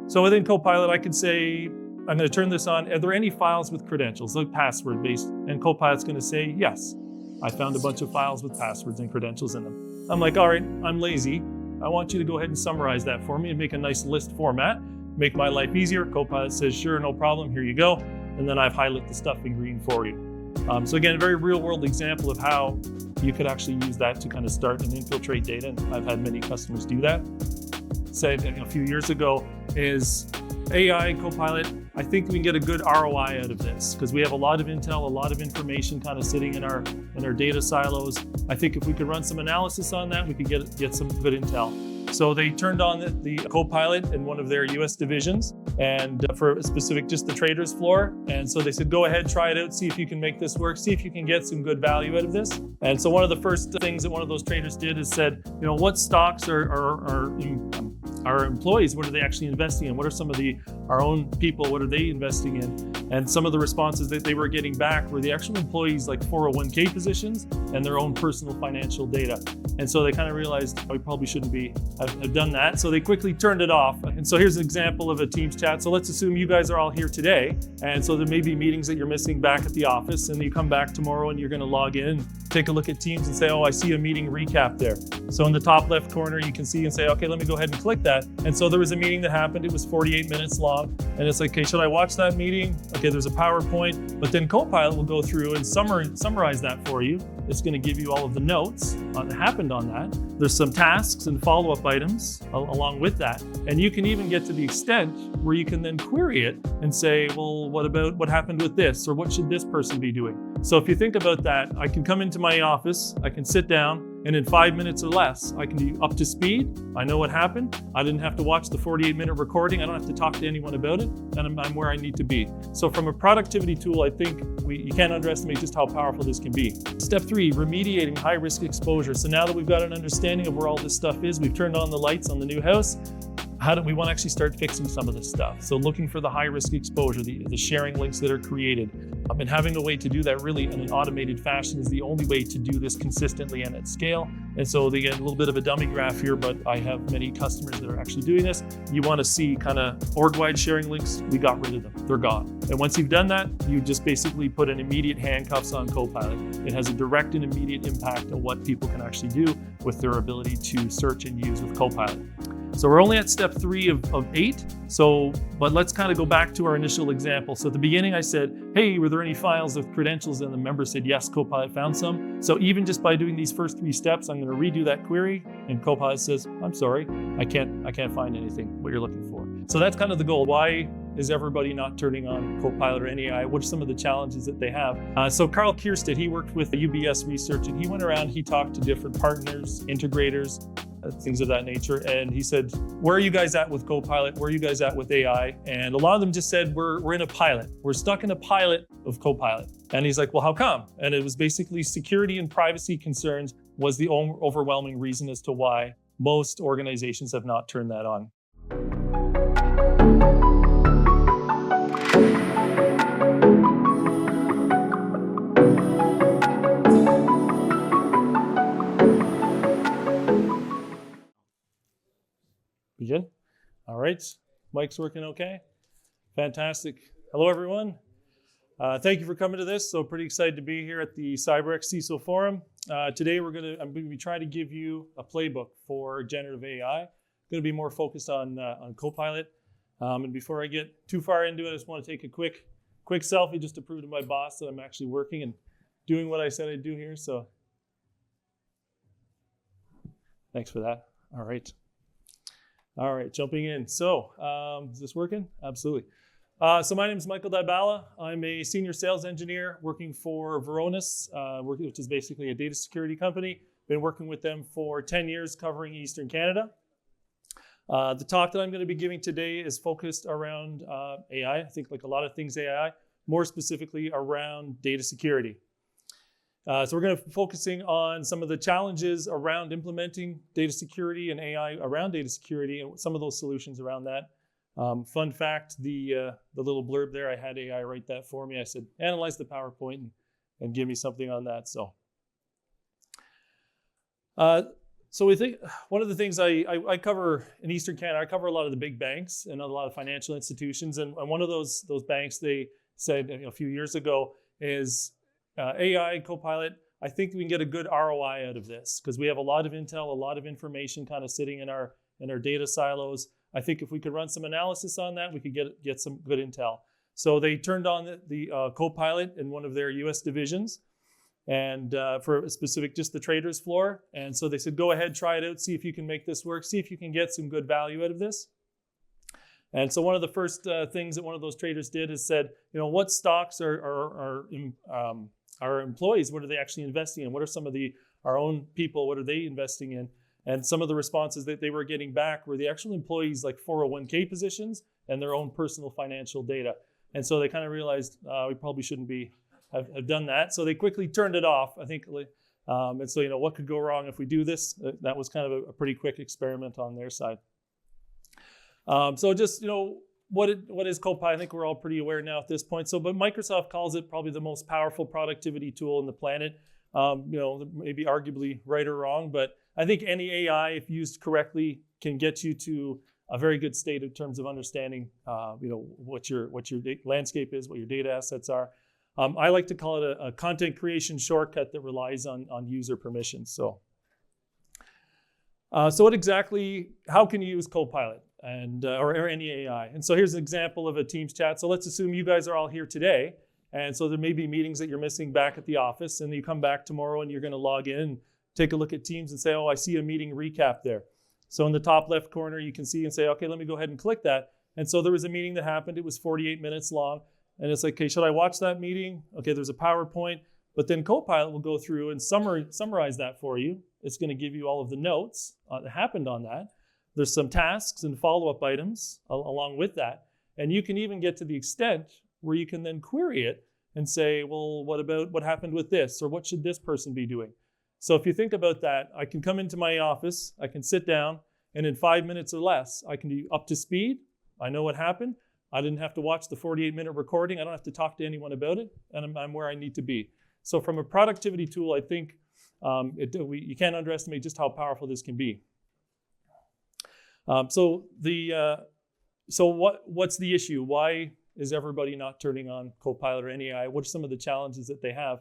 So within Copilot, I could say, I'm going to turn this on. Are there any files with credentials, like password-based? And Copilot's going to say, yes. I found a bunch of files with passwords and credentials in them. I'm like, all right, I'm lazy. I want you to go ahead and summarize that for me and make a nice list format, make my life easier. Copilot says, sure, no problem, here you go. And then I've highlighted the stuff in green for you. So again, a very real world example of how you could actually use that to kind of start and infiltrate data. And I've had many customers do that. Said a few years ago is AI Copilot, I think we can get a good ROI out of this because we have a lot of intel, a lot of information kind of sitting in our data silos. I think if we could run some analysis on that, we could get some good intel. So they turned on the Copilot in one of their US divisions and for a specific, just the traders floor. And so they said, go ahead, try it out, see if you can make this work, see if you can get some good value out of this. And so one of the first things that one of those traders did is said, what stocks are our employees, what are they actually investing in? What are some of our own people, what are they investing in? And some of the responses that they were getting back were the actual employees, like 401k positions and their own personal financial data. And so they kind of realized we probably shouldn't have done that. So they quickly turned it off. And so here's an example of a Teams chat. So let's assume you guys are all here today. And so there may be meetings that you're missing back at the office and you come back tomorrow and you're going to log in, take a look at Teams and say, oh, I see a meeting recap there. So in the top left corner, you can see and say, okay, let me go ahead and click that. And so there was a meeting that happened. It was 48 minutes long. And it's like, okay, should I watch that meeting? Okay, there's a PowerPoint, but then Copilot will go through and summarize that for you. It's going to give you all of the notes on what happened on that. There's some tasks and follow-up items along with that. And you can even get to the extent where you can then query it and say, well, what happened with this? Or what should this person be doing? So if you think about that, I can come into my office, I can sit down, and in 5 minutes or less, I can be up to speed. I know what happened. I didn't have to watch the 48-minute recording. I don't have to talk to anyone about it. And I'm where I need to be. So from a productivity tool, I think you can't underestimate just how powerful this can be. Step 3, remediating high-risk exposure. So now that we've got an understanding of where all this stuff is, we've turned on the lights on the new house. How do we want to actually start fixing some of this stuff? So looking for the high-risk exposure, the sharing links that are created, and having a way to do that really in an automated fashion is the only way to do this consistently and at scale. And so again, a little bit of a dummy graph here, but I have many customers that are actually doing this. You want to see kind of org-wide sharing links, we got rid of them, they're gone. And once you've done that, you just basically put an immediate handcuffs on Copilot. It has a direct and immediate impact on what people can actually do with their ability to search and use with Copilot. So we're only at step 3 of 8. But let's kind of go back to our initial example. So at the beginning I said, hey, were there any files with credentials? And the member said, yes, Copilot found some. So even just by doing these first 3 steps, I'm going to redo that query. And Copilot says, I'm sorry, I can't find anything, what you're looking for. So that's kind of the goal. Why is everybody not turning on Copilot or any AI? What are some of the challenges that they have? So Carl Kierstead, he worked with UBS Research and he went around, he talked to different partners, integrators, things of that nature. And he said, where are you guys at with Copilot? Where are you guys at with AI? And a lot of them just said, we're in a pilot. We're stuck in a pilot of Copilot. And he's like, well, how come? And it was basically security and privacy concerns was the overwhelming reason as to why most organizations have not turned that on. You good? All right. Mic's working okay? Fantastic. Hello, everyone. Thank you for coming to this. So pretty excited to be here at the CyberX CISO Forum. Today, I'm going to be trying to give you a playbook for generative AI. I'm going to be more focused on Copilot. And before I get too far into it, I just want to take a quick selfie just to prove to my boss that I'm actually working and doing what I said I'd do here. So thanks for that. All right, jumping in. So, is this working? Absolutely. So my name is Michael Dybala. I'm a senior sales engineer working for Varonis, which is basically a data security company. Been working with them for 10 years covering Eastern Canada. The talk that I'm going to be giving today is focused around AI. I think like a lot of things AI, more specifically around data security. So we're going to be focusing on some of the challenges around implementing data security and AI around data security and some of those solutions around that. Fun fact, the little blurb there, I had AI write that for me. I said, analyze the PowerPoint and give me something on that. So So we think one of the things I cover in Eastern Canada, I cover a lot of the big banks and a lot of financial institutions. And one of those banks, they said a few years ago is AI Copilot. I think we can get a good ROI out of this because we have a lot of intel, a lot of information kind of sitting in our data silos. I think if we could run some analysis on that, we could get some good intel. So they turned on the Copilot in one of their US divisions, and for a specific, just the traders floor. And so they said, go ahead, try it out, see if you can make this work, see if you can get some good value out of this. And so one of the first things that one of those traders did is said, what stocks are our employees, what are they actually investing in? What are some of our own people, what are they investing in? And some of the responses that they were getting back were the actual employees, like 401k positions and their own personal financial data. And so they kind of realized we probably shouldn't have done that. So they quickly turned it off, I think. And so, what could go wrong if we do this? That was kind of a pretty quick experiment on their side. So just, what is Copilot? I think we're all pretty aware now at this point. So, but Microsoft calls it probably the most powerful productivity tool on the planet. Maybe arguably right or wrong, but I think any AI, if used correctly, can get you to a very good state in terms of understanding, what your landscape is, what your data assets are. I like to call it a content creation shortcut that relies on user permissions. So how can you use Copilot or any AI? And so here's an example of a Teams chat. So let's assume you guys are all here today. And so there may be meetings that you're missing back at the office, and you come back tomorrow and you're going to log in and take a look at Teams and say, oh, I see a meeting recap there. So in the top left corner, you can see and say, okay, let me go ahead and click that. And so there was a meeting that happened. It was 48 minutes long. And it's like, okay, should I watch that meeting? Okay, there's a PowerPoint. But then Copilot will go through and summarize that for you. It's going to give you all of the notes that happened on that. There's some tasks and follow-up items along with that. And you can even get to the extent where you can then query it and say, well, what happened with this? Or what should this person be doing? So if you think about that, I can come into my office, I can sit down, and in 5 minutes or less, I can be up to speed. I know what happened. I didn't have to watch the 48-minute recording. I don't have to talk to anyone about it, and I'm where I need to be. So from a productivity tool, I think you can't underestimate just how powerful this can be. So what's the issue? Why is everybody not turning on Copilot or any AI? What are some of the challenges that they have?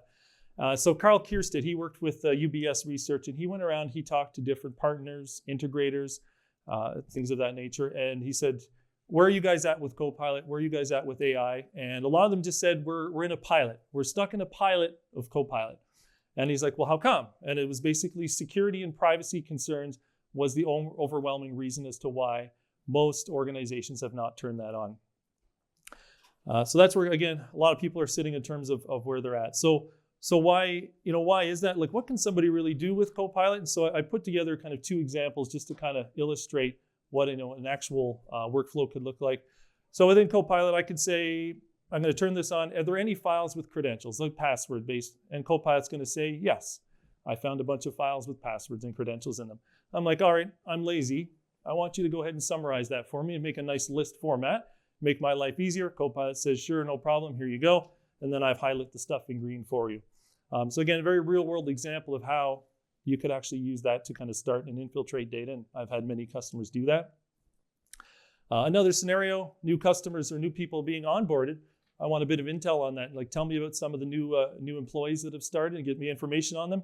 So Carl Kierstead, he worked with UBS Research, and he went around, he talked to different partners, integrators, things of that nature, and he said, where are you guys at with Copilot? Where are you guys at with AI? And a lot of them just said, we're in a pilot. We're stuck in a pilot of Copilot. And he's like, well, how come? And it was basically security and privacy concerns was the overwhelming reason as to why most organizations have not turned that on. So that's where, again, a lot of people are sitting in terms of where they're at. So why is that? Like, what can somebody really do with Copilot? And so I put together kind of two examples just to kind of illustrate what an actual workflow could look like. So within Copilot, I could say, I'm going to turn this on. Are there any files with credentials, like password based? And Copilot's going to say, yes, I found a bunch of files with passwords and credentials in them. I'm like, all right, I'm lazy. I want you to go ahead and summarize that for me and make a nice list format, make my life easier. Copilot says, sure, no problem, here you go. And then I've highlighted the stuff in green for you. So again, a very real world example of how you could actually use that to kind of start and infiltrate data. And I've had many customers do that. Another scenario, new customers or new people being onboarded. I want a bit of intel on that. Like, tell me about some of the new employees that have started and get me information on them.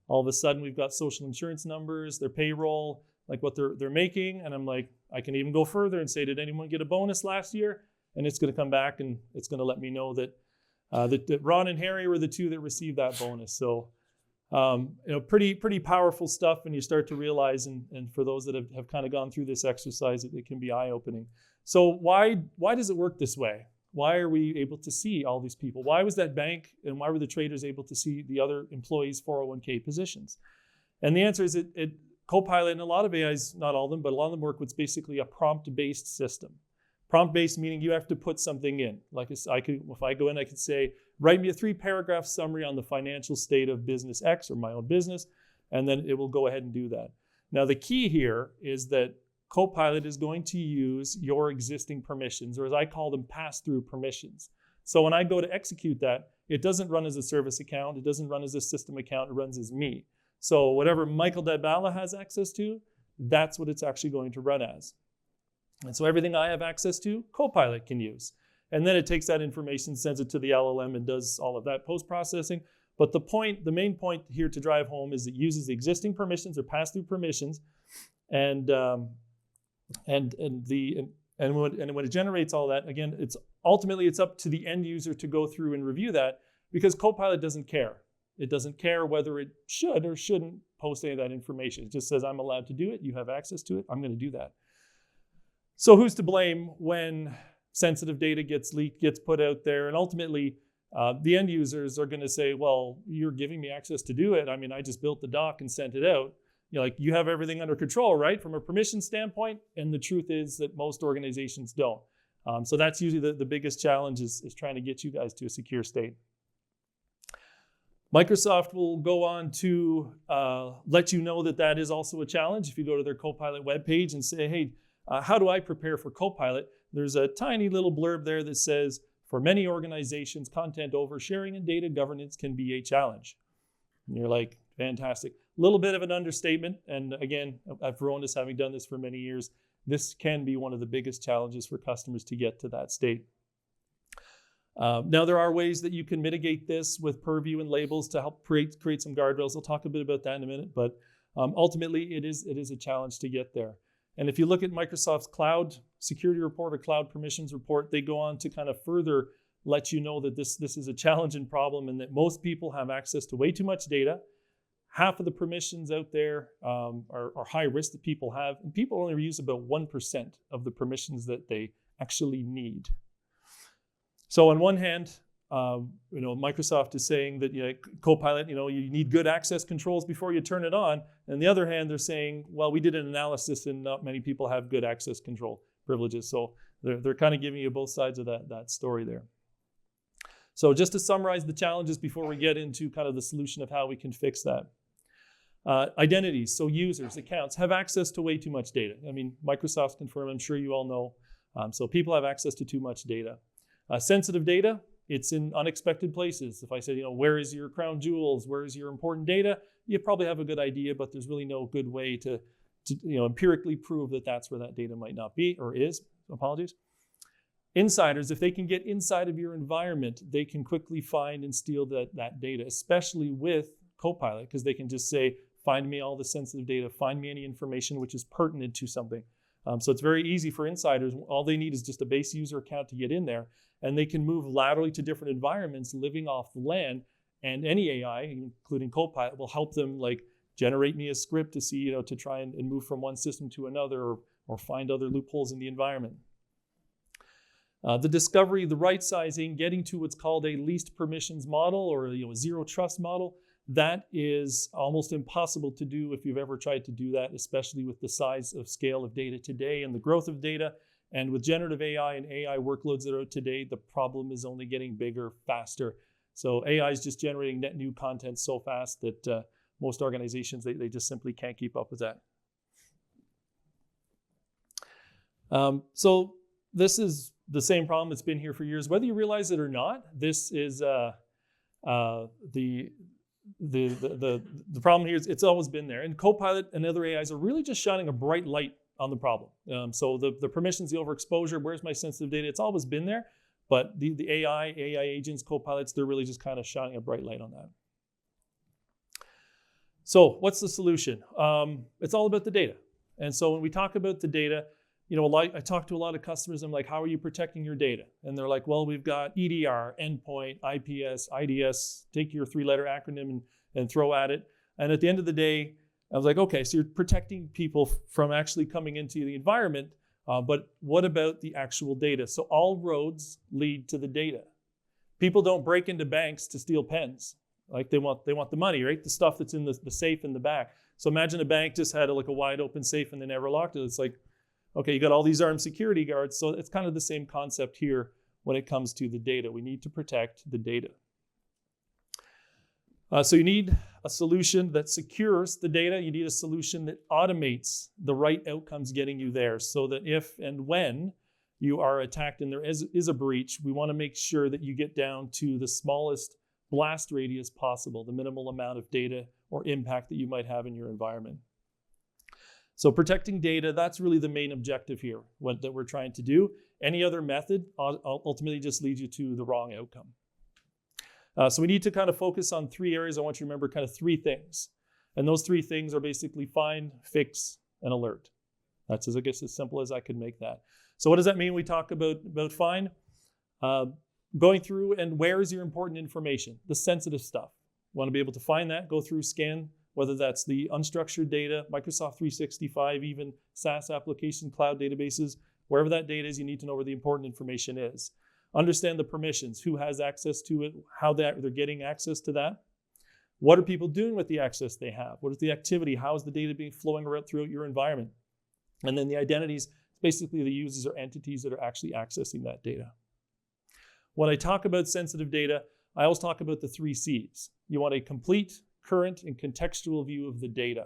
All of a sudden, we've got social insurance numbers, their payroll, like what they're making. And I'm like, I can even go further and say, did anyone get a bonus last year? And it's going to come back and it's going to let me know that that Ron and Harry were the two that received that bonus. So, pretty powerful stuff. And you start to realize, and for those that have kind of gone through this exercise, it can be eye-opening. So why does it work this way? Why are we able to see all these people? Why was that bank and why were the traders able to see the other employees' 401k positions? And the answer is Copilot and a lot of AIs, not all of them, but a lot of them work with basically a prompt-based system. Prompt-based meaning you have to put something in. Like if I go in, I could say, write me a 3-paragraph summary on the financial state of business X or my own business, and then it will go ahead and do that. Now the key here is that Copilot is going to use your existing permissions, or as I call them, pass-through permissions. So when I go to execute that, it doesn't run as a service account, it doesn't run as a system account, it runs as me. So whatever Michael Dybala has access to, that's what it's actually going to run as. And so everything I have access to, Copilot can use. And then it takes that information, sends it to the LLM, and does all of that post-processing. But the main point here to drive home is it uses the existing permissions or pass-through permissions, and when it generates all that, again, it's up to the end user to go through and review that, because Copilot doesn't care. It doesn't care whether it should or shouldn't post any of that information. It just says, I'm allowed to do it. You have access to it. I'm going to do that. So who's to blame when sensitive data gets leaked, gets put out there, and ultimately the end users are going to say, well, you're giving me access to do it. I mean, I just built the doc and sent it out. You have everything under control, right? From a permission standpoint. And the truth is that most organizations don't. So that's usually the biggest challenge is trying to get you guys to a secure state. Microsoft will go on to let you know that is also a challenge. If you go to their Copilot webpage and say, hey, how do I prepare for Copilot? There's a tiny little blurb there that says, for many organizations, content oversharing and data governance can be a challenge. And you're like, fantastic. A little bit of an understatement. And again, I've grown this having done this for many years. This can be one of the biggest challenges for customers to get to that state. Now, there are ways that you can mitigate this with purview and labels to help create some guardrails. I'll talk a bit about that in a minute, but ultimately it is a challenge to get there. And if you look at Microsoft's Cloud Security Report or Cloud Permissions Report, they go on to kind of further let you know that this is a challenge and problem, and that most people have access to way too much data. Half of the permissions out there are high risk that people have, and people only use about 1% of the permissions that they actually need. So on one hand, Microsoft is saying that Copilot, you need good access controls before you turn it on. And on the other hand, they're saying, well, we did an analysis and not many people have good access control privileges. So they're kind of giving you both sides of that story there. So just to summarize the challenges before we get into kind of the solution of how we can fix that. Identities, so users, accounts, have access to way too much data. I mean, Microsoft's confirmed, I'm sure you all know. So people have access to too much data. Sensitive data, it's in unexpected places. If I said, where is your crown jewels? Where is your important data? You probably have a good idea, but there's really no good way to empirically prove that that's where that data might not be or is. Apologies. Insiders, if they can get inside of your environment, they can quickly find and steal that data, especially with Copilot, because they can just say, find me all the sensitive data, find me any information which is pertinent to something. So it's very easy for insiders. All they need is just a base user account to get in there, and they can move laterally to different environments living off the LAN, and any AI, including Copilot, will help them generate me a script to see, to try and move from one system to another or find other loopholes in the environment. The discovery, the right sizing, getting to what's called a least permissions model or a zero trust model, that is almost impossible to do if you've ever tried to do that, especially with the size of scale of data today and the growth of data. And with generative AI and AI workloads that are out today, the problem is only getting bigger, faster. So AI is just generating net new content so fast that most organizations, they just simply can't keep up with that. So this is the same problem that's been here for years. Whether you realize it or not, this is the problem here is it's always been there. And Copilot and other AIs are really just shining a bright light on the problem. So the permissions, the overexposure, where's my sensitive data? It's always been there, but the AI agents, Copilots, they're really just kind of shining a bright light on that. So what's the solution? It's all about the data. And so when we talk about the data, I talk to a lot of customers. I'm like, how are you protecting your data? And they're like, well, we've got EDR, endpoint, IPS, IDS, take your 3-letter acronym and throw at it. And at the end of the day, I was like, okay, so you're protecting people from actually coming into the environment, but what about the actual data? So all roads lead to the data. People don't break into banks to steal pens. Like they want the money, right? The stuff that's in the safe in the back. So imagine a bank just had a wide open safe and they never locked it. It's like, okay, you got all these armed security guards. So it's kind of the same concept here when it comes to the data. We need to protect the data. So you need a solution that secures the data. You need a solution that automates the right outcomes getting you there, so that if and when you are attacked and there is a breach, we want to make sure that you get down to the smallest blast radius possible, the minimal amount of data or impact that you might have in your environment. So protecting data, that's really the main objective here, that we're trying to do. Any other method ultimately just leads you to the wrong outcome. So we need to kind of focus on 3 areas. I want you to remember kind of 3 things. And those 3 things are basically find, fix, and alert. That's, I guess, as simple as I could make that. So what does that mean when we talk about find? Going through and where is your important information, the sensitive stuff. You want to be able to find that, go through, scan, whether that's the unstructured data, Microsoft 365, even SaaS application, cloud databases, wherever that data is, you need to know where the important information is. Understand the permissions, who has access to it, how they're getting access to that. What are people doing with the access they have? What is the activity? How is the data being flowing around throughout your environment? And then the identities, basically the users or entities that are actually accessing that data. When I talk about sensitive data, I always talk about the 3 C's. You want a complete, current, and contextual view of the data.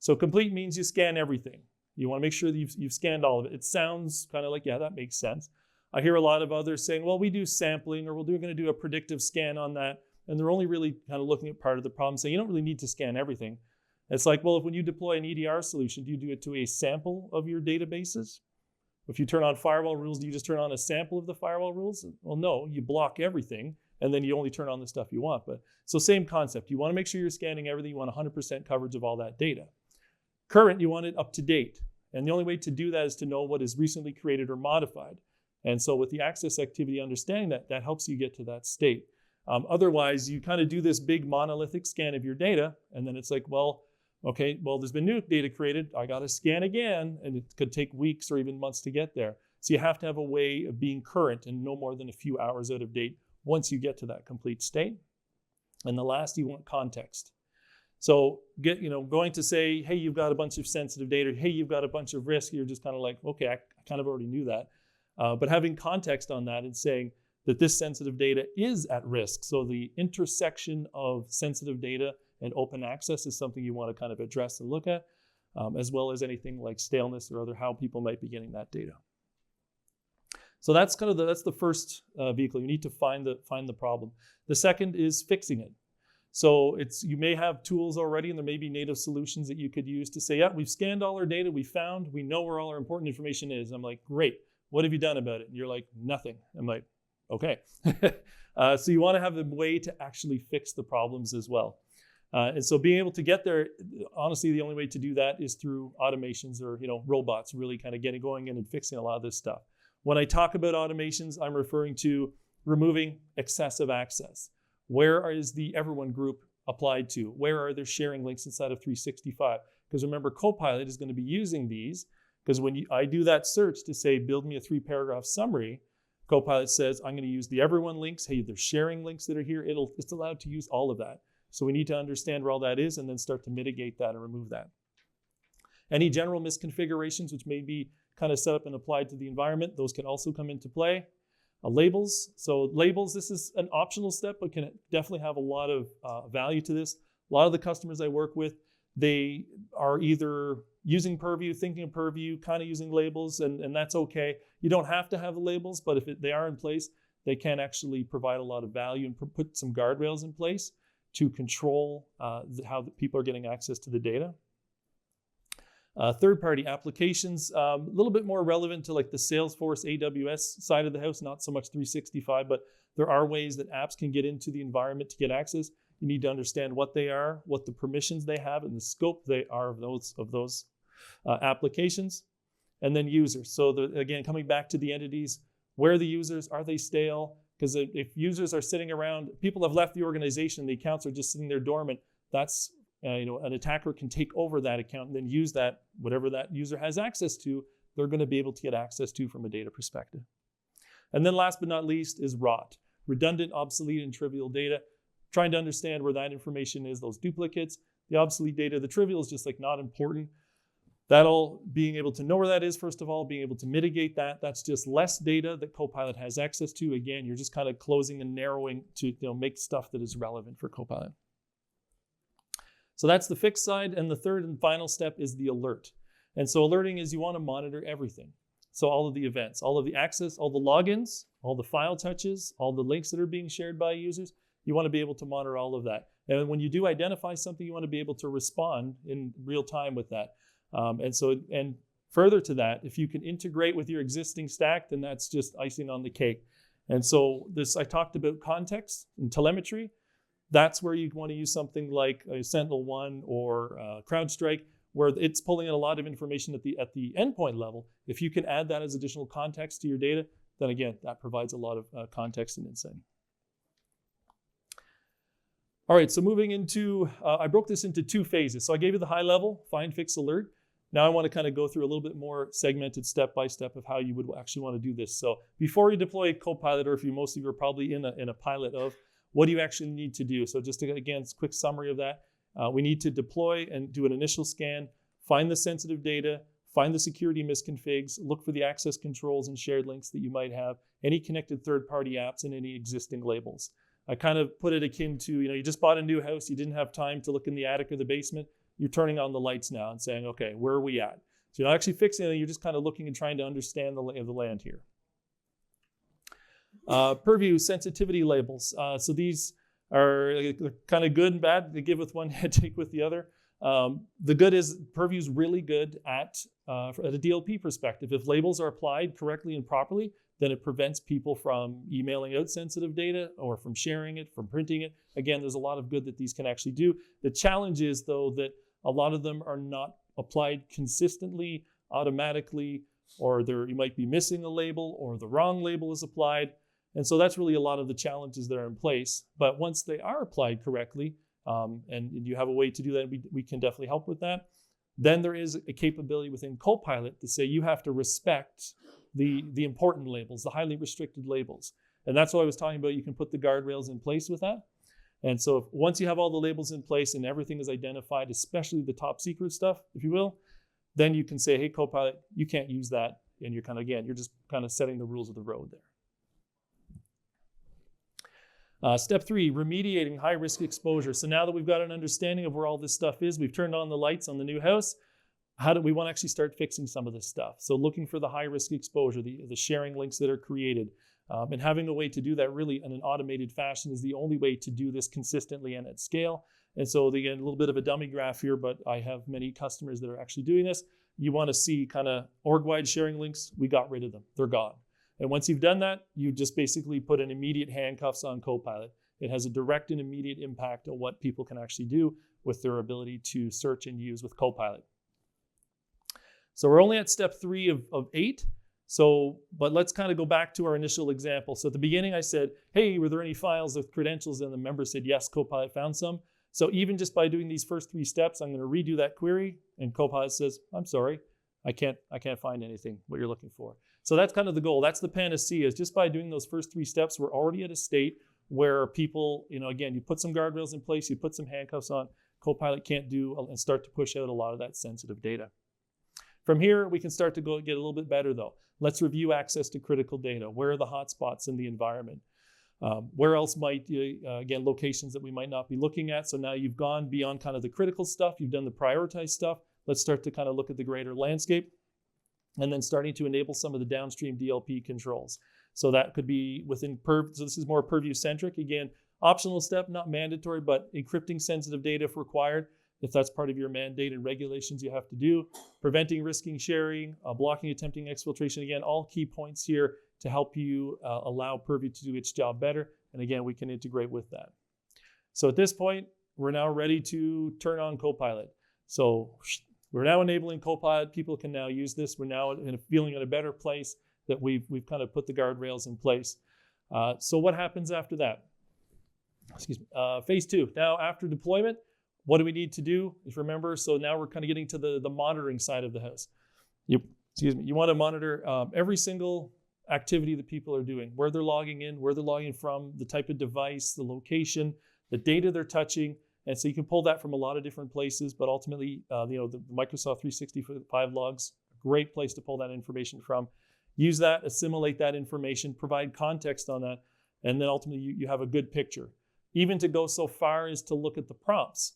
So complete means you scan everything. You want to make sure that you've scanned all of it. It sounds kind of like, yeah, that makes sense. I hear a lot of others saying, well, we do sampling, or we're going to do a predictive scan on that. And they're only really kind of looking at part of the problem, saying you don't really need to scan everything. It's like, well, when you deploy an EDR solution, do you do it to a sample of your databases? If you turn on firewall rules, do you just turn on a sample of the firewall rules? Well, no, you block everything, and then you only turn on the stuff you want. But so same concept. You want to make sure you're scanning everything. You want 100% coverage of all that data. Current, you want it up to date. And the only way to do that is to know what is recently created or modified. And so with the access activity, understanding that helps you get to that state. Otherwise, you kind of do this big monolithic scan of your data, and then it's like, well, okay, well, there's been new data created. I got to scan again, and it could take weeks or even months to get there. So you have to have a way of being current and no more than a few hours out of date once you get to that complete state. And the last, you want context. So going to say, hey, you've got a bunch of sensitive data. Hey, you've got a bunch of risk. You're just kind of like, okay, I kind of already knew that. But having context on that and saying that this sensitive data is at risk. So the intersection of sensitive data and open access is something you want to kind of address and look at, as well as anything like staleness or how people might be getting that data. So that's kind of that's the first vehicle. You need to find the problem. The second is fixing it. So you may have tools already, and there may be native solutions that you could use to say, yeah, we've scanned all our data, we know where all our important information is. I'm like, great. What have you done about it? And you're like, nothing. I'm like, okay. So you want to have a way to actually fix the problems as well. And so being able to get there, honestly, the only way to do that is through automations or robots really kind of getting going in and fixing a lot of this stuff. When I talk about automations, I'm referring to removing excessive access. Where is the everyone group applied to? Where are there sharing links inside of 365? Because remember, Copilot is going to be using these, because when I do that search to say, build me a 3-paragraph summary, Copilot says, I'm going to use the everyone links. Hey, there's sharing links that are here. It's allowed to use all of that. So we need to understand where all that is and then start to mitigate that and remove that. Any general misconfigurations, which may be kind of set up and applied to the environment, those can also come into play. Labels. So labels, this is an optional step, but can definitely have a lot of value to this. A lot of the customers I work with, they are either using Purview, thinking of Purview, kind of using labels, and that's okay. You don't have to have the labels, but if they are in place, they can actually provide a lot of value and put some guardrails in place to control how the people are getting access to the data. Third-party applications, a little bit more relevant to like the Salesforce AWS side of the house, not so much 365, but there are ways that apps can get into the environment to get access. You need to understand what they are, what the permissions they have, and the scope they are of those applications. And then users. So again, coming back to the entities, where are the users? Are they stale? Because if users are sitting around, people have left the organization, the accounts are just sitting there dormant, that's an attacker can take over that account and then use that, whatever that user has access to, they're going to be able to get access to from a data perspective. And then last but not least is ROT, redundant, obsolete, and trivial data. Trying to understand where that information is, those duplicates, the obsolete data, the trivial is just like not important. Being able to know where that is, first of all, being able to mitigate that, that's just less data that Copilot has access to. Again, you're just kind of closing and narrowing to make stuff that is relevant for Copilot. So that's the fix side, and the third and final step is the alert. And so alerting is you want to monitor everything. So all of the events, all of the access, all the logins, all the file touches, all the links that are being shared by users, You want to be able to monitor all of that. And when you do identify something, you want to be able to respond in real time with that. And further to that, if you can integrate with your existing stack, then that's just icing on the cake. And so I talked about context and telemetry. That's where you'd want to use something like SentinelOne or CrowdStrike, where it's pulling in a lot of information at the endpoint level. If you can add that as additional context to your data, then again, that provides a lot of context and insight. All right, so moving into, I broke this into 2 phases. So I gave you the high level, find, fix, alert. Now I want to kind of go through a little bit more segmented step-by-step of how you would actually want to do this. So before you deploy Copilot, or if most of you are probably in a pilot of, what do you actually need to do? So just to, again, a quick summary of that. We need to deploy and do an initial scan, find the sensitive data, find the security misconfigs, look for the access controls and shared links that you might have, any connected third-party apps, and any existing labels. I kind of put it akin to, you just bought a new house, you didn't have time to look in the attic or the basement, you're turning on the lights now and saying, okay, where are we at? So you're not actually fixing anything, you're just kind of looking and trying to understand the lay of the land here. Purview sensitivity labels. So these are kind of good and bad. They give with one hand, take with the other. The good is Purview is really good at a DLP perspective. If labels are applied correctly and properly, then it prevents people from emailing out sensitive data or from sharing it, from printing it. Again, there's a lot of good that these can actually do. The challenge is, though, that a lot of them are not applied consistently, automatically, or you might be missing a label or the wrong label is applied. And so that's really a lot of the challenges that are in place. But once they are applied correctly, and you have a way to do that, we can definitely help with that. Then there is a capability within Copilot to say you have to respect the important labels, the highly restricted labels. And that's what I was talking about. You can put the guardrails in place with that. And so once you have all the labels in place and everything is identified, especially the top secret stuff, if you will, then you can say, hey, Copilot, you can't use that. And you're you're just kind of setting the rules of the road there. Step 3, remediating high-risk exposure. So now that we've got an understanding of where all this stuff is, we've turned on the lights on the new house, how do we want to actually start fixing some of this stuff? So looking for the high-risk exposure, the sharing links that are created, and having a way to do that really in an automated fashion is the only way to do this consistently and at scale. And so again, a little bit of a dummy graph here, but I have many customers that are actually doing this. You want to see kind of org-wide sharing links. We got rid of them. They're gone. And once you've done that, you just basically put an immediate handcuffs on Copilot. It has a direct and immediate impact on what people can actually do with their ability to search and use with Copilot. So we're only at step 3 of 8. But let's kind of go back to our initial example. So at the beginning I said, hey, were there any files with credentials? And the member said, yes, Copilot found some. So even just by doing these first 3 steps, I'm going to redo that query. And Copilot says, I'm sorry, I can't find anything, what you're looking for. So that's kind of the goal. That's the panacea, is just by doing those first 3 steps, we're already at a state where people, again, you put some guardrails in place, you put some handcuffs on, Copilot can't do and start to push out a lot of that sensitive data. From here, we can start to get a little bit better though. Let's review access to critical data. Where are the hotspots in the environment? Where else might, again, locations that we might not be looking at. So now you've gone beyond kind of the critical stuff, you've done the prioritized stuff. Let's start to kind of look at the greater landscape and then starting to enable some of the downstream DLP controls. So that could be within so this is more Purview centric. Again, optional step, not mandatory, but encrypting sensitive data if required, if that's part of your mandate and regulations you have to do. Preventing risking sharing, blocking attempting exfiltration. Again, all key points here to help you allow Purview to do its job better. And again, we can integrate with that. So at this point, we're now ready to turn on Copilot. So we're now enabling Copilot. People can now use this. We're now feeling in a better place that we've kind of put the guardrails in place. So what happens after that? Excuse me. Phase 2. Now, after deployment, what do we need to do? If you remember, so now we're kind of getting to the monitoring side of the house. You want to monitor every single activity that people are doing, where they're logging in, where they're logging from, the type of device, the location, the data they're touching. And so you can pull that from a lot of different places, but ultimately, the Microsoft 365 logs, a great place to pull that information from. Use that, assimilate that information, provide context on that, and then ultimately you have a good picture. Even to go so far as to look at the prompts.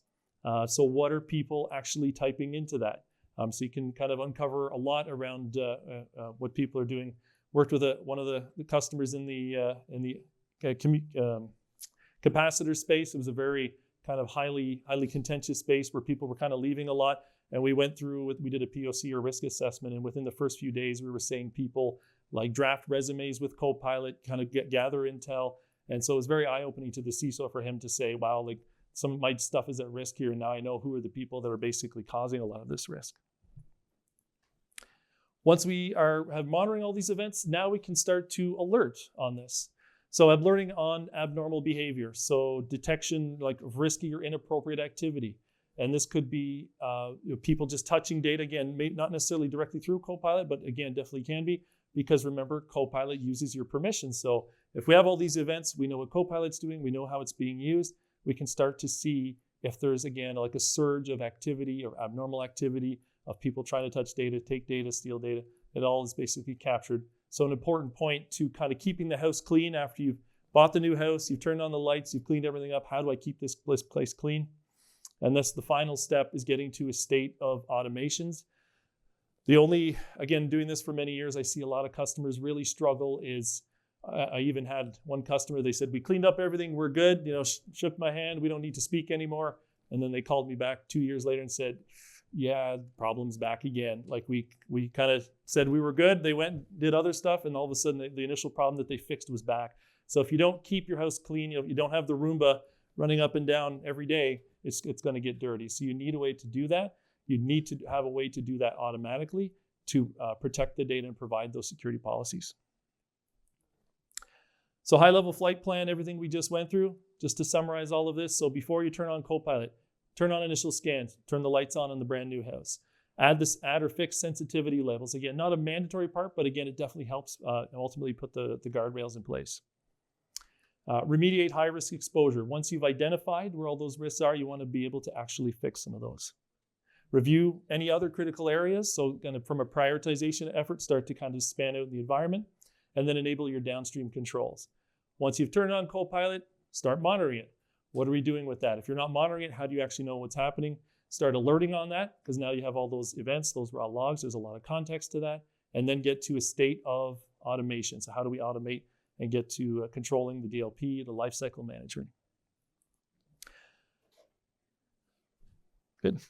So what are people actually typing into that? So you can kind of uncover a lot around what people are doing. Worked with one of the customers in the kind Capacitor space, it was a very kind of highly contentious space where people were kind of leaving a lot. And we went through, we did a POC or risk assessment, and within the first few days, we were saying people like draft resumes with Copilot, kind of gather intel. And so it was very eye-opening to the CISO for him to say, wow, like some of my stuff is at risk here, and now I know who are the people that are basically causing a lot of this risk. Once we have monitoring all these events, now we can start to alert on this. So I'm learning on abnormal behavior. So detection like of risky or inappropriate activity. And this could be people just touching data, again, not necessarily directly through Copilot, but again, definitely can be, because remember, Copilot uses your permissions. So if we have all these events, we know what Copilot's doing, we know how it's being used, we can start to see if there's, again, like a surge of activity or abnormal activity of people trying to touch data, take data, steal data. It all is basically captured. So an important point to kind of keeping the house clean after you've bought the new house, you've turned on the lights, you've cleaned everything up. How do I keep this place clean? And that's the final step, is getting to a state of automations. The only, again, doing this for many years, I see a lot of customers really struggle is, I even had one customer, they said, we cleaned up everything, we're good, shook my hand, we don't need to speak anymore. And then they called me back 2 years later and said, yeah, problem's back again. Like we kind of said we were good, they went and did other stuff, and all of a sudden the initial problem that they fixed was back. So if you don't keep your house clean, you don't have the Roomba running up and down every day, it's going to get dirty. So you need a way to do that. You need to have a way to do that automatically to protect the data and provide those security policies. So high-level flight plan, everything we just went through, just to summarize all of this. So before you turn on Copilot, turn on initial scans, turn the lights on in the brand new house. Add or fix sensitivity levels. Again, not a mandatory part, but again, it definitely helps ultimately put the guardrails in place. Remediate high-risk exposure. Once you've identified where all those risks are, you want to be able to actually fix some of those. Review any other critical areas. So kind of from a prioritization effort, start to kind of span out the environment, and then enable your downstream controls. Once you've turned on Copilot, start monitoring it. What are we doing with that? If you're not monitoring it, how do you actually know what's happening? Start alerting on that, because now you have all those events, those raw logs. There's a lot of context to that. And then get to a state of automation. So how do we automate and get to controlling the DLP, the lifecycle management? Good.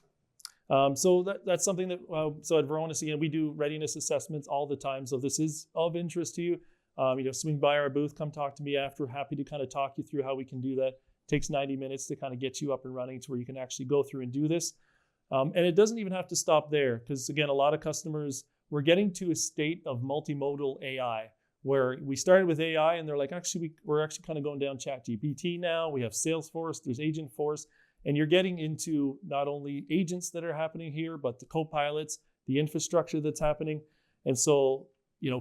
So that's something that, so at Varonis, again, we do readiness assessments all the time. So if this is of interest to you, swing by our booth, come talk to me after. Happy to kind of talk you through how we can do that. It takes 90 minutes to kind of get you up and running to where you can actually go through and do this. And it doesn't even have to stop there, because again, a lot of customers, we're getting to a state of multimodal AI, where we started with AI and they're like, actually, we're actually kind of going down ChatGPT now. We have Salesforce, there's Agentforce, and you're getting into not only agents that are happening here, but the Copilots, the infrastructure that's happening. And so,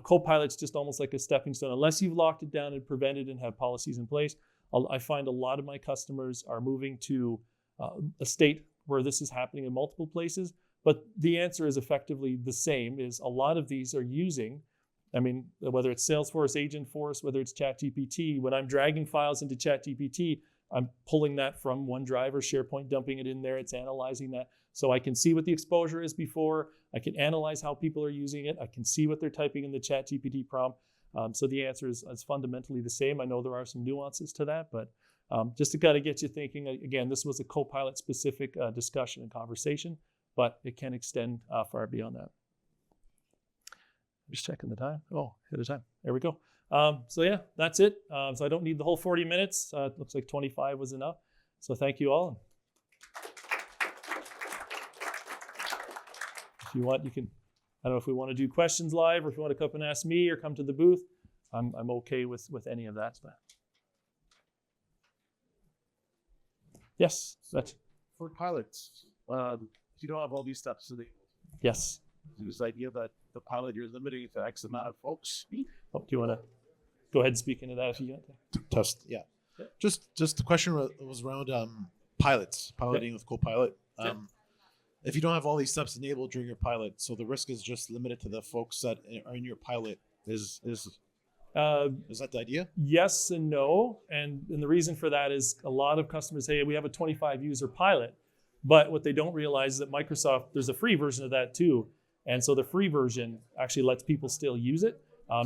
Copilot's just almost like a stepping stone. Unless you've locked it down and prevented and have policies in place, I find a lot of my customers are moving to a state where this is happening in multiple places. But the answer is effectively the same, is a lot of these are using, whether it's Salesforce, Agentforce, whether it's ChatGPT, when I'm dragging files into ChatGPT, I'm pulling that from OneDrive or SharePoint, dumping it in there. It's analyzing that. So I can see what the exposure is before. I can analyze how people are using it. I can see what they're typing in the ChatGPT prompt. So the answer is fundamentally the same. I know there are some nuances to that, but just to kind of get you thinking, again, this was a Copilot specific discussion and conversation, but it can extend far beyond that. Just checking the time. Oh, hit a time. There we go. So yeah, that's it. So I don't need the whole 40 minutes. It looks like 25 was enough. So thank you all. If you want, you can, I don't know if we want to do questions live, or if you want to come up and ask me or come to the booth. I'm okay with any of that. Yes, that's for pilots. If you don't have all these steps, so yes. This idea that the pilot, you're limiting to X amount of folks. Oh, do you want to go ahead and speak into that if you want to? Test, yeah. Just the question was around piloting with Copilot. If you don't have all these steps enabled during your pilot, so the risk is just limited to the folks that are in your pilot. Is that the idea? Yes and no. And the reason for that is a lot of customers say, we have a 25 user pilot, but what they don't realize is that Microsoft, there's a free version of that too. And so the free version actually lets people still use it.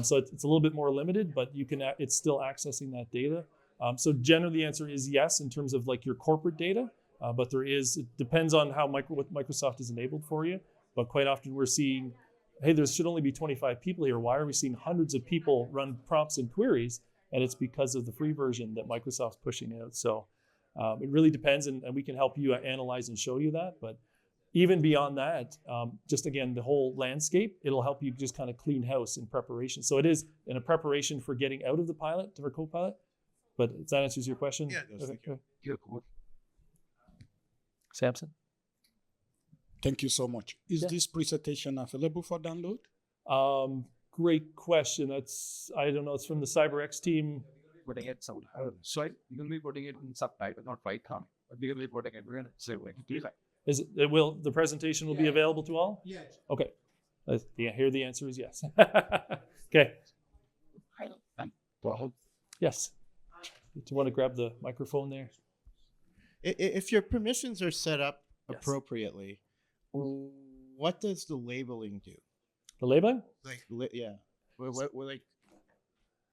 So it's a little bit more limited, but it's still accessing that data. So generally the answer is yes in terms of like your corporate data, but it depends on what Microsoft has enabled for you. But quite often we're seeing, hey, there should only be 25 people here. Why are we seeing hundreds of people run prompts and queries? And it's because of the free version that Microsoft's pushing out. So it really depends, and we can help you analyze and show you that. But even beyond that, just again, the whole landscape, it'll help you just kind of clean house in preparation. So it is in a preparation for getting out of the pilot for Copilot. But if that answers your question? Yeah, it does. Okay. Thank you. Samson? Thank you so much. Is this presentation available for download? Great question. I don't know. It's from the CyberX team. Putting it somehow. So you're going to be putting it in subtitle, not Python. But we're going to be putting it in The presentation will be available to all? Yes. Okay. Here the answer is yes. Okay. Well, Yes. Do you want to grab the microphone there? If your permissions are set up Yes. appropriately, what does the labeling do? The labeling? Yeah. Like,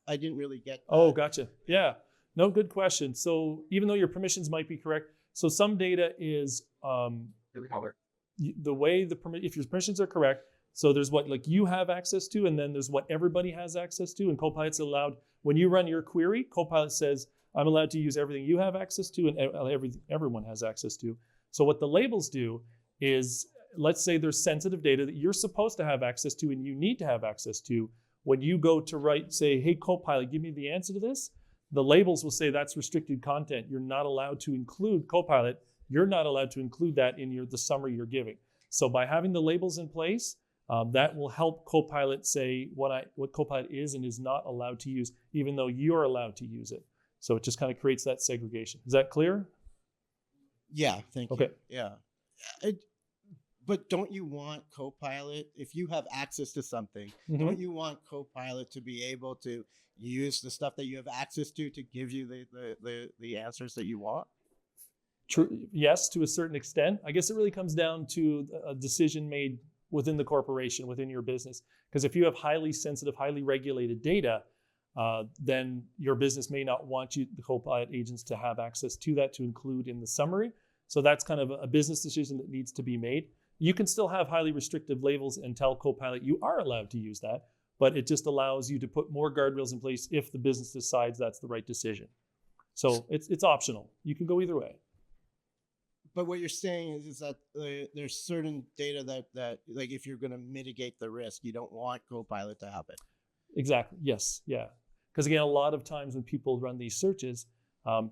I didn't really get that. Oh, gotcha. Yeah. No, good question. So even though your permissions might be correct, so some data is the way if your permissions are correct, so there's what like you have access to, and then there's what everybody has access to, and Copilot's allowed, when you run your query, Copilot says, I'm allowed to use everything you have access to and everyone has access to. So what the labels do is, let's say there's sensitive data that you're supposed to have access to and you need to have access to. When you go to write, say, hey, Copilot, give me the answer to this, the labels will say that's restricted content. You're not allowed to include Copilot. You're not allowed to include that in the summary you're giving. So by having the labels in place, that will help Copilot say what Copilot is and is not allowed to use, even though you're allowed to use it. So it just kind of creates that segregation. Is that clear? Yeah, thank you. Okay. Yeah. But don't you want Copilot, if you have access to something, don't you want Copilot to be able to use the stuff that you have access to give you the answers that you want? True. Yes, to a certain extent. I guess it really comes down to a decision made within the corporation, within your business. Because if you have highly sensitive, highly regulated data, then your business may not want the Copilot agents to have access to that to include in the summary. So that's kind of a business decision that needs to be made. You can still have highly restrictive labels and tell Copilot you are allowed to use that, but it just allows you to put more guardrails in place if the business decides that's the right decision. So it's optional. You can go either way. But what you're saying is that there's certain data that like if you're going to mitigate the risk, you don't want Copilot to have it. Exactly. Yes. Yeah. Because again, a lot of times when people run these searches,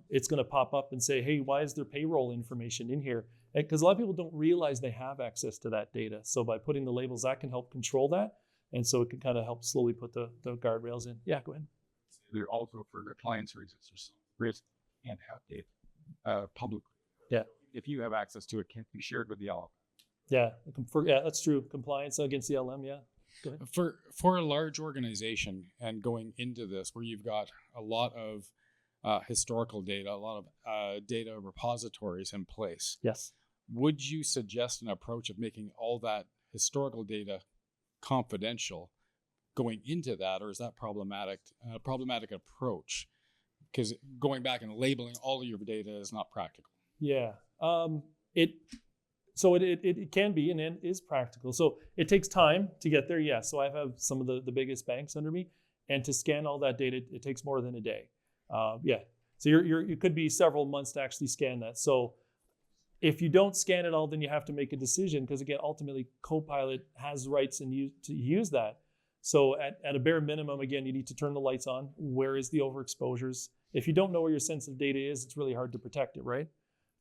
it's going to pop up and say, hey, why is there payroll information in here? Because a lot of people don't realize they have access to that data. So by putting the labels, that can help control that. And so it can kind of help slowly put the guardrails in. Yeah, go ahead. They're also for the client's reasons. There's risk and have data publicly. Yeah. If you have access to it, can't be shared with the LM. Yeah, yeah, that's true. Compliance against the LM, yeah. Go ahead. For a large organization and going into this where you've got a lot of historical data, a lot of data repositories in place. Yes. Would you suggest an approach of making all that historical data confidential going into that, or is that problematic approach? Because going back and labeling all of your data is not practical. Yeah. It can be and is practical. So it takes time to get there. Yeah. So I have some of the biggest banks under me, and to scan all that data, it takes more than a day. Yeah. So you could be several months to actually scan that. So if you don't scan it all, then you have to make a decision, because again, ultimately Copilot has rights to use that. So at a bare minimum, again, you need to turn the lights on. Where is the overexposures? If you don't know where your sensitive data is, it's really hard to protect it, right?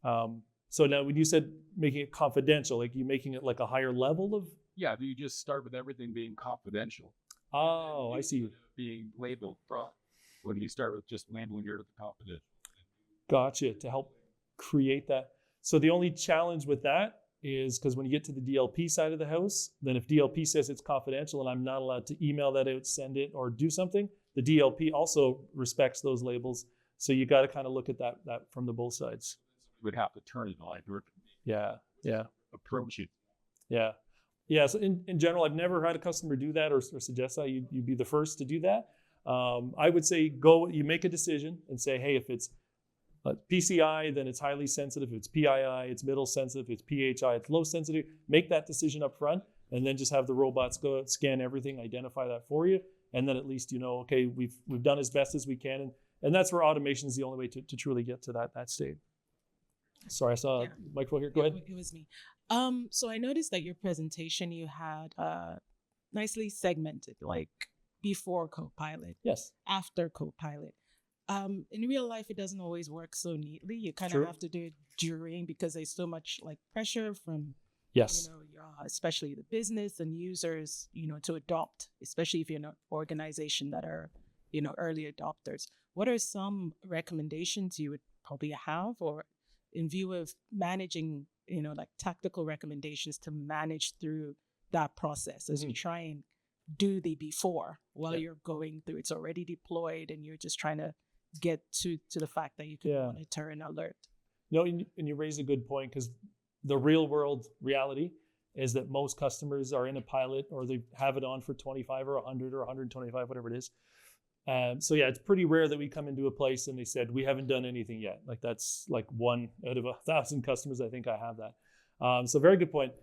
So now when you said making it confidential, like you making it like a higher level of? Yeah, you just start with everything being confidential. Oh, I see. Being labeled from. When you start with just labeling your confidential. Gotcha, to help create that. So the only challenge with that is because when you get to the DLP side of the house, then if DLP says it's confidential and I'm not allowed to email that out, send it, or do something, the DLP also respects those labels. So you got to kind of look at that from the both sides. You would have to turn it on. Yeah. Approach it. Yeah. So in general, I've never had a customer do that or suggest that. You'd be the first to do that. I would say you make a decision and say, hey, if it's PCI, then it's highly sensitive. If it's PII, it's middle sensitive. If it's PHI, it's low sensitive. Make that decision up front, and then just have the robots go scan everything, identify that for you, and then at least you know, okay, we've done as best as we can, and that's where automation is the only way to truly get to that state. Sorry, I saw a microphone here. Go ahead. It was me. So I noticed that your presentation you had nicely segmented, like before Copilot, Yes. after Copilot. In real life, it doesn't always work so neatly. You kind True. of have to do it during, because there's so much like pressure from Yes. especially the business and users, to adopt, especially if you're in an organization that are, early adopters. What are some recommendations you would probably have, or in view of managing, like tactical recommendations to manage through that process as you try and do the before while you're going through, it's already deployed and you're just trying to get to the fact that you can monitor and alert. And you raise a good point, because the real world reality is that most customers are in a pilot, or they have it on for 25 or 100 or 125, whatever it is. So yeah, it's pretty rare that we come into a place and they said, we haven't done anything yet. Like that's like 1 out of 1,000 customers, I think I have that. So very good point.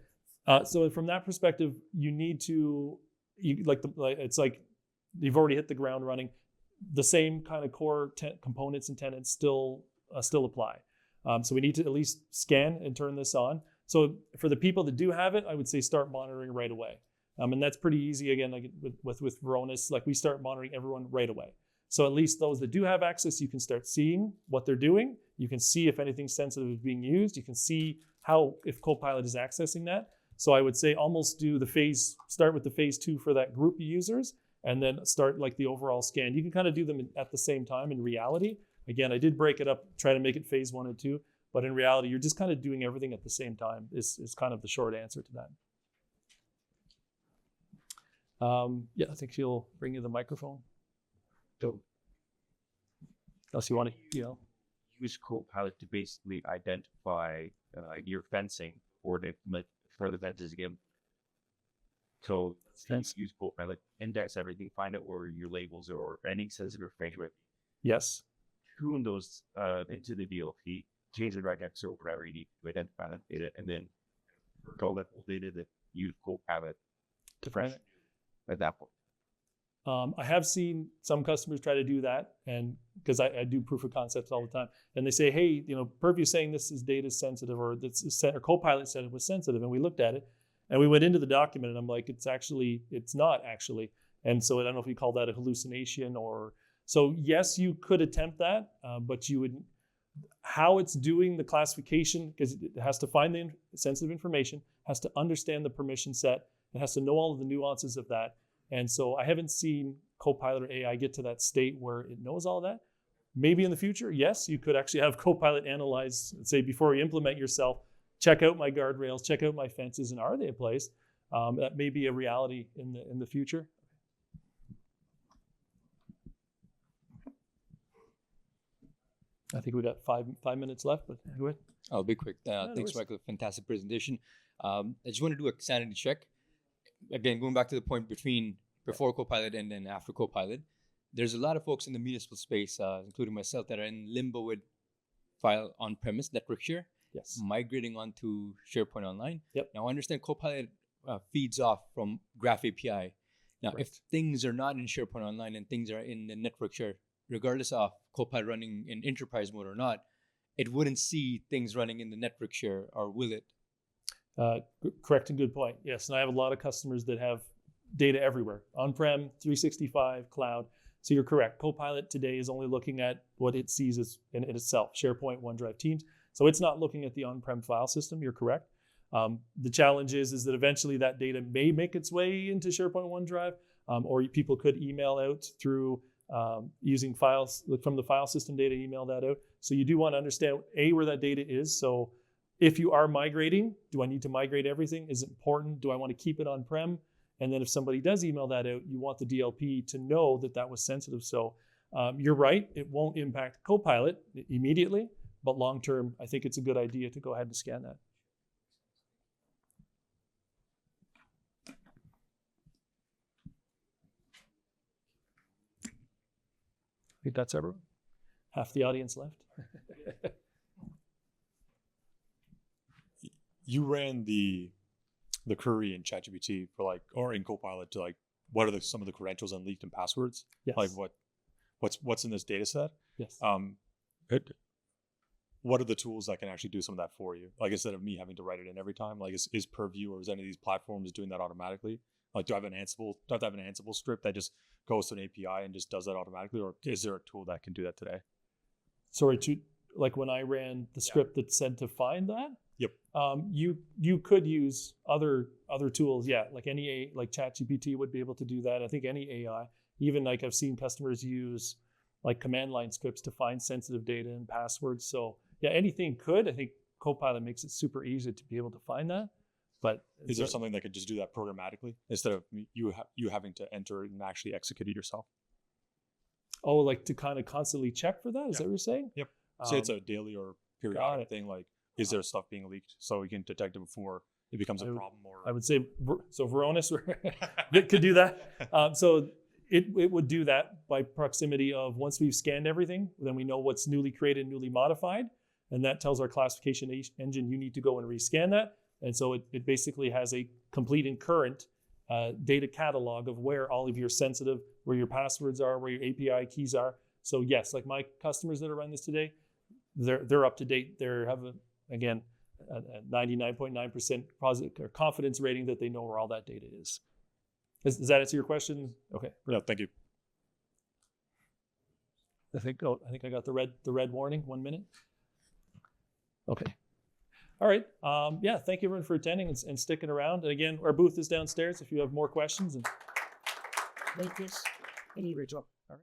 So from that perspective, you need to, it's like you've already hit the ground running. The same kind of core components and tenants still apply. So we need to at least scan and turn this on. So for the people that do have it, I would say start monitoring right away. And that's pretty easy. Again, like with Varonis, like we start monitoring everyone right away. So at least those that do have access, you can start seeing what they're doing. You can see if anything sensitive is being used. You can see if Copilot is accessing that. So I would say almost start with the phase 2 for that group of users, and then start like the overall scan. You can kind of do them at the same time in reality. Again, I did break it up, try to make it phase 1 and 2, but in reality, you're just kind of doing everything at the same time is kind of the short answer to that. I think she'll bring you the microphone. So, Unless you want to, use Copilot to basically identify your fencing or to implement further fences again. So use Copilot, index everything, find out where your labels are or any sensitive information. Yes. Tune those into the DLP, change the right X or whatever you need to identify that data, and then call that data that use Copilot to fresh at that point. I have seen some customers try to do that, and because I do proof of concepts all the time, and they say, hey, Purview's saying this is data sensitive, or Copilot said it was sensitive, and we looked at it, and we went into the document, and I'm like, it's not actually, and so I don't know if you call that a hallucination or. So yes, you could attempt that, but you would. How it's doing the classification, because it has to find the sensitive information, has to understand the permission set, it has to know all of the nuances of that. And so I haven't seen Copilot or AI get to that state where it knows all that. Maybe in the future, yes, you could actually have Copilot analyze, say, before you implement yourself, check out my guardrails, check out my fences, and are they in place? That may be a reality in the future. I think we got five minutes left, but go ahead. I'll be quick. No Thanks, worries. Michael. Fantastic presentation. I just want to do a sanity check. Again, going back to the point between before Copilot and then after Copilot, there's a lot of folks in the municipal space, including myself, that are in limbo with file on-premise network share, Yes. migrating onto SharePoint Online. Yep. Now, I understand Copilot feeds off from Graph API. Now, Correct. if things are not in SharePoint Online and things are in the network share, regardless of Copilot running in enterprise mode or not, it wouldn't see things running in the network share, or will it? Correct and good point. Yes, and I have a lot of customers that have data everywhere, on-prem, 365, cloud. So you're correct. Copilot today is only looking at what it sees as in itself, SharePoint, OneDrive, Teams. So it's not looking at the on-prem file system. You're correct. The challenge is that eventually that data may make its way into SharePoint, OneDrive, or people could email out through using files from the file system data, email that out. So you do want to understand where that data is. So if you are migrating, do I need to migrate everything? Is it important? Do I want to keep it on-prem? And then if somebody does email that out, you want the DLP to know that that was sensitive. So you're right, it won't impact Copilot immediately, but long-term, I think it's a good idea to go ahead and scan that. think that's everyone. Half the audience left. You ran the query in ChatGPT for like, or in Copilot to like, what are some of the credentials unleaked and passwords? Yes. Like what's in this data set? Yes. What are the tools that can actually do some of that for you? Like instead of me having to write it in every time, like is Purview or is any of these platforms doing that automatically? Like do I have to have an Ansible script that just goes to an API and just does that automatically? Or is there a tool that can do that today? Sorry, like when I ran the script that said to find that? Yep. You could use other tools, yeah. Like like ChatGPT would be able to do that. I think any AI, even like I've seen customers use like command line scripts to find sensitive data and passwords. So yeah, anything could. I think Copilot makes it super easy to be able to find that. But is there something that could just do that programmatically instead of you having to enter it and actually execute it yourself? Oh, like to kind of constantly check for that? Is that what you're saying? Yep. Say it's a daily or periodic thing. Like, is there stuff being leaked so we can detect it before it becomes a problem? Or I would say so. Varonis could do that. So it would do that by proximity of once we've scanned everything, then we know what's newly created, newly modified, and that tells our classification engine you need to go and rescan that. And so it basically has a complete and current data catalog of where all of your sensitive, where your passwords are, where your API keys are. So yes, like my customers that are running this today, they're up to date. They have a 99.9% confidence rating that they know where all that data is. Does that answer your question? Okay. Yeah, thank you. I think I got the red warning. 1 minute. Okay. All right. Yeah. Thank you everyone for attending and sticking around. And again, our booth is downstairs if you have more questions. Wait, this. Any ritual.